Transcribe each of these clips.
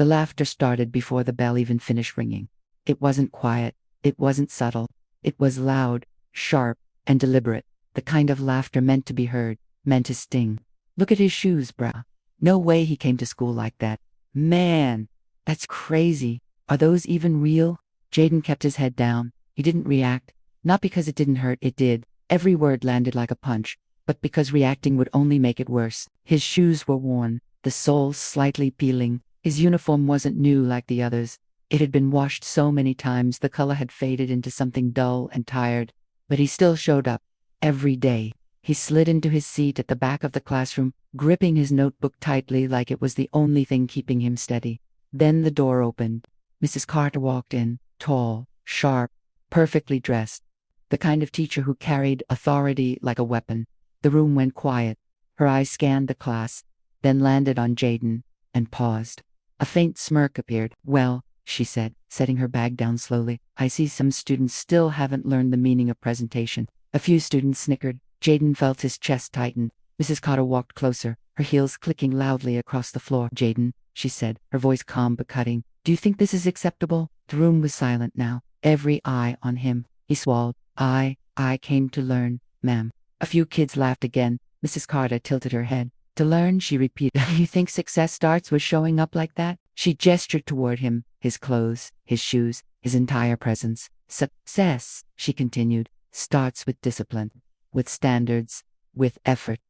The laughter started before the bell even finished ringing. It wasn't quiet. It wasn't subtle. It was loud, sharp, and deliberate. The kind of laughter meant to be heard, meant to sting. Look at his shoes, brah. No way he came to school like that. Man, that's crazy. Are those even real? Jaden kept his head down. He didn't react. Not because it didn't hurt, it did. Every word landed like a punch. But because reacting would only make it worse. His shoes were worn, the soles slightly peeling. His uniform wasn't new like the others. It had been washed so many times the color had faded into something dull and tired. But he still showed up. Every day. He slid into his seat at the back of the classroom, gripping his notebook tightly like it was the only thing keeping him steady. Then the door opened. Mrs. Carter walked in, tall, sharp, perfectly dressed. The kind of teacher who carried authority like a weapon. The room went quiet. Her eyes scanned the class, then landed on Jaden, and paused. A faint smirk appeared. Well, she said, setting her bag down slowly, I see some students still haven't learned the meaning of presentation. A few students snickered. Jaden felt his chest tighten. Mrs. Carter walked closer, her heels clicking loudly across the floor. Jaden, she said, her voice calm but cutting, do you think this is acceptable? The room was silent now, every eye on him. He swallowed. I came to learn, ma'am. A few kids laughed again. Mrs. Carter tilted her head. To learn, she repeated. You think success starts with showing up like that? She gestured toward him, his clothes, his shoes, his entire presence. Success, she continued, starts with discipline, with standards, with effort.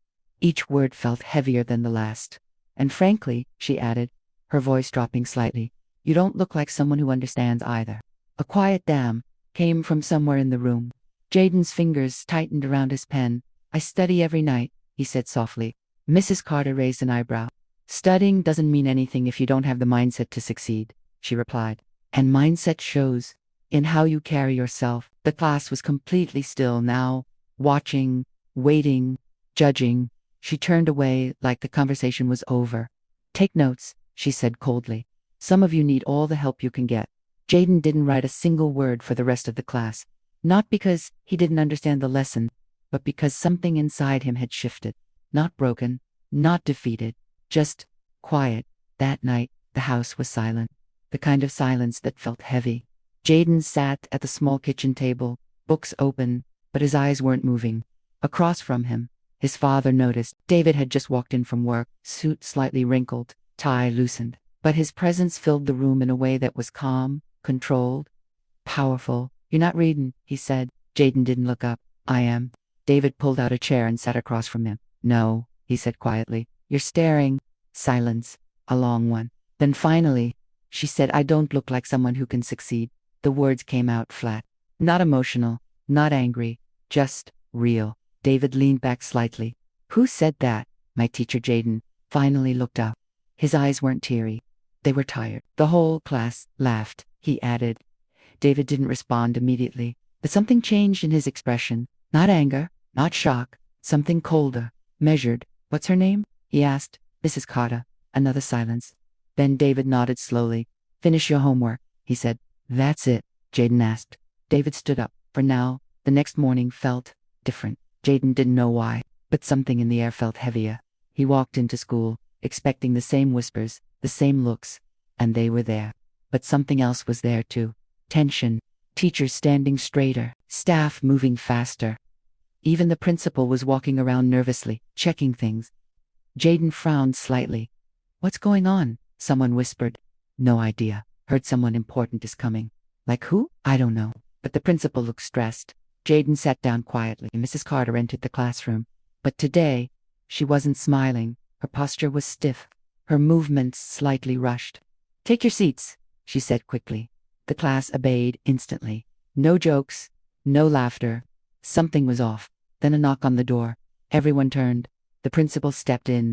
Each word felt heavier than the last. And frankly, she added, her voice dropping slightly, you don't look like someone who understands either. A quiet damn came from somewhere in the room. Jaden's fingers tightened around his pen. I study every night, he said softly. Mrs. Carter raised an eyebrow. Studying doesn't mean anything if you don't have the mindset to succeed, she replied. And mindset shows in how you carry yourself. The class was completely still now, watching, waiting, judging. She turned away like the conversation was over. Take notes, she said coldly. Some of you need all the help you can get. Jaden didn't write a single word for the rest of the class. Not because he didn't understand the lesson, but because something inside him had shifted. Not broken, not defeated, just quiet. That night, the house was silent. The kind of silence that felt heavy. Jaden sat at the small kitchen table, books open, but his eyes weren't moving. Across from him, his father noticed. David had just walked in from work, suit slightly wrinkled, tie loosened. But his presence filled the room in a way that was calm, controlled, powerful. You're not reading, he said. Jaden didn't look up. I am. David pulled out a chair and sat across from him. No, he said quietly. You're staring. Silence. A long one. Then finally, she said, I don't look like someone who can succeed. The words came out flat. Not emotional, not angry, just real. David leaned back slightly. Who said that? My teacher Jaden finally looked up. His eyes weren't teary. They were tired. The whole class laughed, he added. David didn't respond immediately, but something changed in his expression. Not anger, not shock, something colder, measured. What's her name? He asked. Mrs. Carter. Another silence. Then David nodded slowly. Finish your homework, he said. That's it, Jaden asked. David stood up. For now, the next morning felt different. Jaden didn't know why, but something in the air felt heavier. He walked into school, expecting the same whispers, the same looks, and they were there. But something else was there too. Tension. Teachers standing straighter, staff moving faster. Even the principal was walking around nervously, checking things. Jaden frowned slightly. What's going on? Someone whispered. No idea. Heard someone important is coming. Like who? I don't know. But the principal looked stressed. Jaden sat down quietly and Mrs. Carter entered the classroom. But today, she wasn't smiling. Her posture was stiff. Her movements slightly rushed. Take your seats, she said quickly. The class obeyed instantly. No jokes, no laughter. Something was off. Then a knock on the door. Everyone turned. The principal stepped in.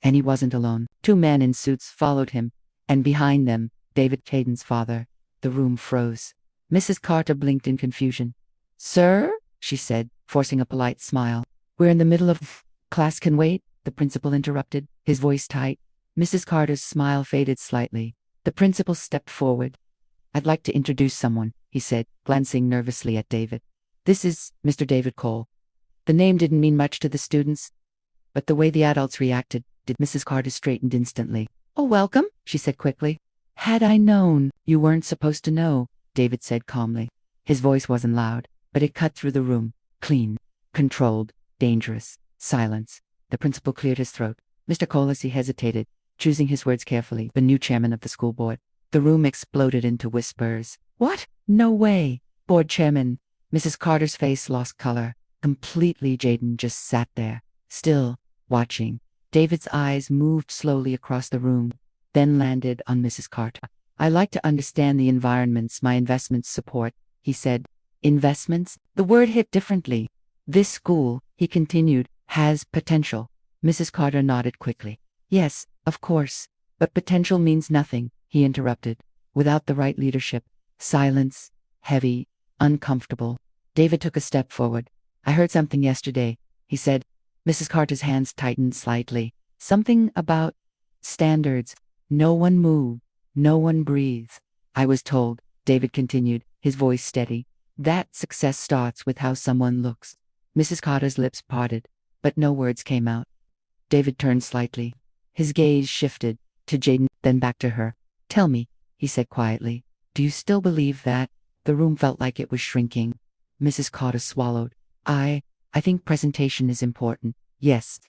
And he wasn't alone. Two men in suits followed him. And behind them, David Jaden's father. The room froze. Mrs. Carter blinked in confusion. Sir? She said, forcing a polite smile. We're in the middle of... Class can wait, the principal interrupted, his voice tight. Mrs. Carter's smile faded slightly. The principal stepped forward. I'd like to introduce someone, he said, glancing nervously at David. This is Mr. David Cole. The name didn't mean much to the students, but the way the adults reacted did. Mrs. Carter straightened instantly. Oh, welcome, she said quickly. Had I known, you weren't supposed to know, David said calmly. His voice wasn't loud, but it cut through the room. Clean, controlled, dangerous, silence. The principal cleared his throat. Mr. Colisi hesitated, choosing his words carefully, the new chairman of the school board. The room exploded into whispers. What? No way. Board chairman. Mrs. Carter's face lost color. Completely, Jaden just sat there, still, watching. David's eyes moved slowly across the room, then landed on Mrs. Carter. I like to understand the environments my investments support, he said. Investments? The word hit differently. This school, he continued, has potential. Mrs. Carter nodded quickly. Yes, of course. But potential means nothing, he interrupted. Without the right leadership. Silence. Heavy. Uncomfortable. David took a step forward. I heard something yesterday, he said. Mrs. Carter's hands tightened slightly. Something about standards. No one moved. No one breathed. I was told, David continued, his voice steady, that success starts with how someone looks. Mrs. Carter's lips parted, but no words came out. David turned slightly. His gaze shifted to Jaden, then back to her. Tell me, he said quietly, do you still believe that? The room felt like it was shrinking. Mrs. Carter swallowed. I think presentation is important. Yes,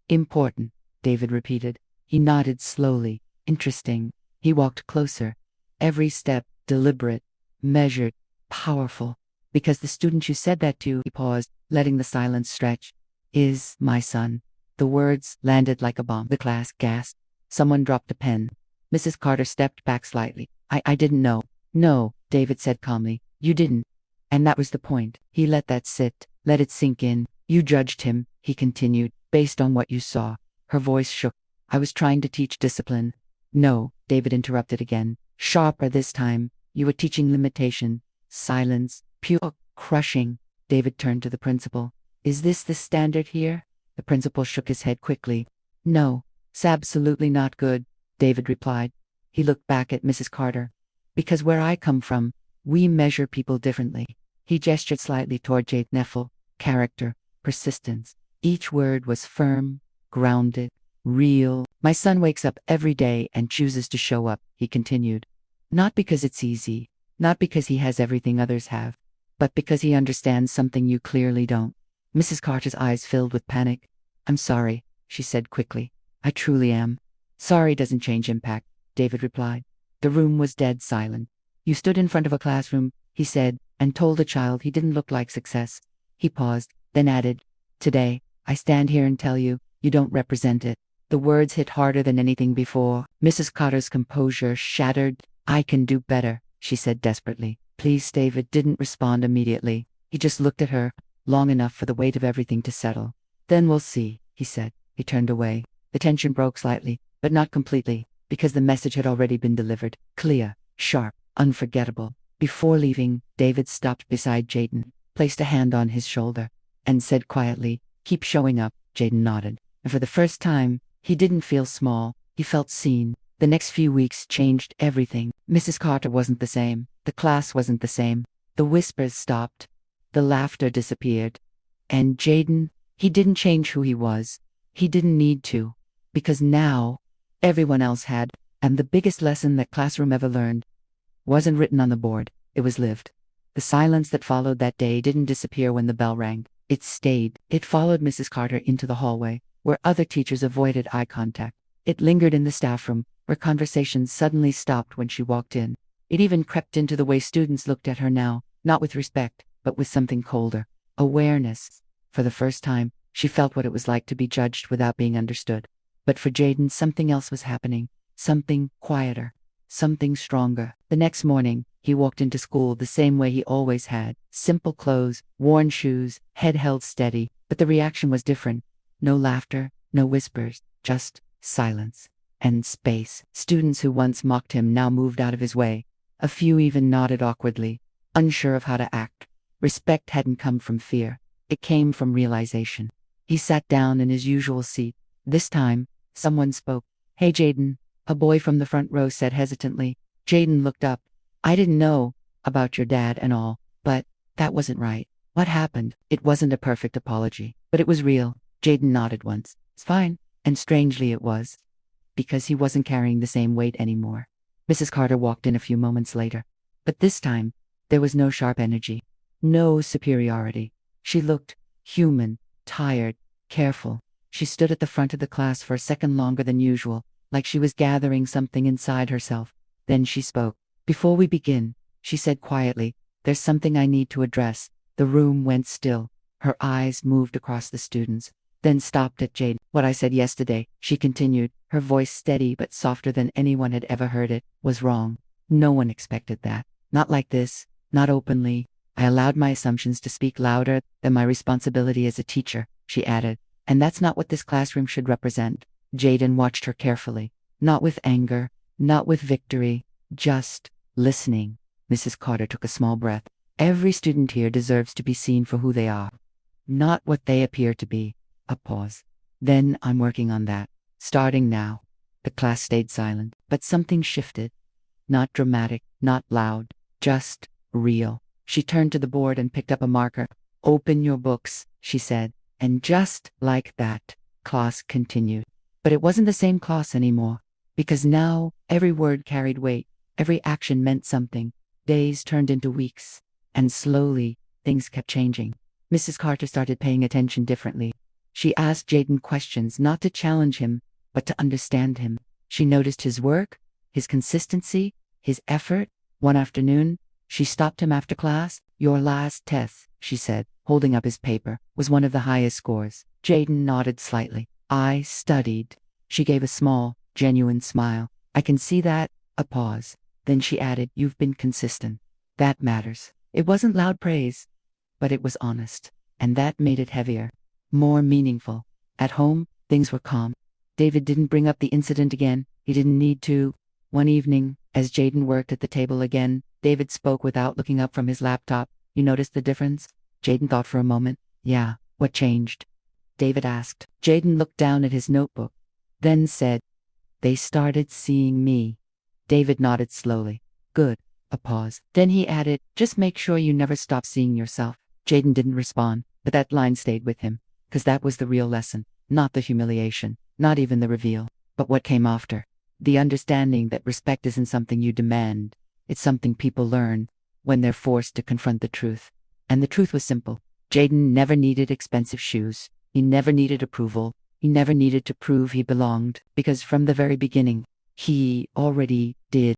important, David repeated. He nodded slowly. Interesting. He walked closer. Every step deliberate, measured, powerful. Because the student you said that to, he paused, letting the silence stretch, is my son. The words landed like a bomb. The class gasped. Someone dropped a pen. Mrs. Carter stepped back slightly. I didn't know. No, David said calmly. You didn't. And that was the point. He let that sit, let it sink in. You judged him, he continued, based on what you saw. Her voice shook. I was trying to teach discipline. No, David interrupted again. Sharper this time. You were teaching limitation. Silence. Pure crushing. David turned to the principal. Is this the standard here? The principal shook his head quickly. No, it's absolutely not good, David replied. He looked back at Mrs. Carter. Because where I come from, we measure people differently. He gestured slightly toward Jade Neffel. Character, persistence. Each word was firm, grounded, real. My son wakes up every day and chooses to show up, he continued. Not because it's easy, not because he has everything others have, but because he understands something you clearly don't. Mrs. Carter's eyes filled with panic. I'm sorry, she said quickly. I truly am. Sorry doesn't change impact, David replied. The room was dead silent. You stood in front of a classroom, he said, and told a child he didn't look like success. He paused, then added, Today, I stand here and tell you, you don't represent it. The words hit harder than anything before. Mrs. Carter's composure shattered. I can do better, she said desperately. Please, David didn't respond immediately. He just looked at her, long enough for the weight of everything to settle. Then we'll see, he said. He turned away. The tension broke slightly, but not completely, because the message had already been delivered. Clear, sharp, unforgettable. Before leaving, David stopped beside Jaden, placed a hand on his shoulder, and said quietly, Keep showing up. Jaden nodded. And for the first time, he didn't feel small. He felt seen. The next few weeks changed everything. Mrs. Carter wasn't the same. The class wasn't the same. The whispers stopped. The laughter disappeared. And Jaden, he didn't change who he was. He didn't need to. Because now, everyone else had. And the biggest lesson that classroom ever learned wasn't written on the board. It was lived. The silence that followed that day didn't disappear when the bell rang. It stayed. It followed Mrs. Carter into the hallway, where other teachers avoided eye contact. It lingered in the staff room, where conversations suddenly stopped when she walked in. It even crept into the way students looked at her now, not with respect, but with something colder. Awareness. For the first time, she felt what it was like to be judged without being understood. But for Jaden, something else was happening. Something quieter. Something stronger. The next morning, he walked into school the same way he always had. Simple clothes, worn shoes, head held steady. But the reaction was different. No laughter, no whispers, just silence. And space. Students who once mocked him now moved out of his way. A few even nodded awkwardly, unsure of how to act. Respect hadn't come from fear. It came from realization. He sat down in his usual seat. This time, someone spoke. Hey, Jaden, a boy from the front row said hesitantly. Jaden looked up. I didn't know about your dad and all, but that wasn't right. What happened? It wasn't a perfect apology, but it was real. Jaden nodded once. It's fine. And strangely it was. Because he wasn't carrying the same weight anymore. Mrs. Carter walked in a few moments later. But this time, there was no sharp energy, no superiority. She looked human, tired, careful. She stood at the front of the class for a second longer than usual, like she was gathering something inside herself. Then she spoke. "Before we begin," she said quietly, "there's something I need to address." The room went still. Her eyes moved across the students, then stopped at Jade. "What I said yesterday," she continued, her voice steady but softer than anyone had ever heard it, "was wrong. No one expected that. Not like this, not openly. I allowed my assumptions to speak louder than my responsibility as a teacher," she added. "And that's not what this classroom should represent." Jaden watched her carefully. Not with anger, not with victory, just listening. Mrs. Carter took a small breath. "Every student here deserves to be seen for who they are, not what they appear to be." A pause. "Then I'm working on that. Starting now." The class stayed silent, but something shifted. Not dramatic, not loud, just real. She turned to the board and picked up a marker. "Open your books," she said. And just like that, class continued. But it wasn't the same class anymore, because now every word carried weight, every action meant something. Days turned into weeks, and slowly things kept changing. Mrs. Carter started paying attention differently. She asked Jaden questions, not to challenge him, but to understand him. She noticed his work, his consistency, his effort. One afternoon, she stopped him after class. "Your last test," she said, holding up his paper, "was one of the highest scores." Jaden nodded slightly. "I studied." She gave a small, genuine smile. "I can see that." A pause. Then she added, "You've been consistent. That matters." It wasn't loud praise, but it was honest. And that made it heavier, more meaningful. At home, things were calm. David didn't bring up the incident again. He didn't need to. One evening, as Jaden worked at the table again, David spoke without looking up from his laptop. "You noticed the difference?" Jaden thought for a moment. "Yeah, what changed?" David asked. Jaden looked down at his notebook, then said, "They started seeing me." David nodded slowly. "Good." A pause. Then he added, "Just make sure you never stop seeing yourself." Jaden didn't respond, but that line stayed with him, because that was the real lesson, not the humiliation, not even the reveal, but what came after. The understanding that respect isn't something you demand, it's something people learn when they're forced to confront the truth. And the truth was simple. Jaden never needed expensive shoes. He never needed approval. He never needed to prove he belonged, because from the very beginning, he already did.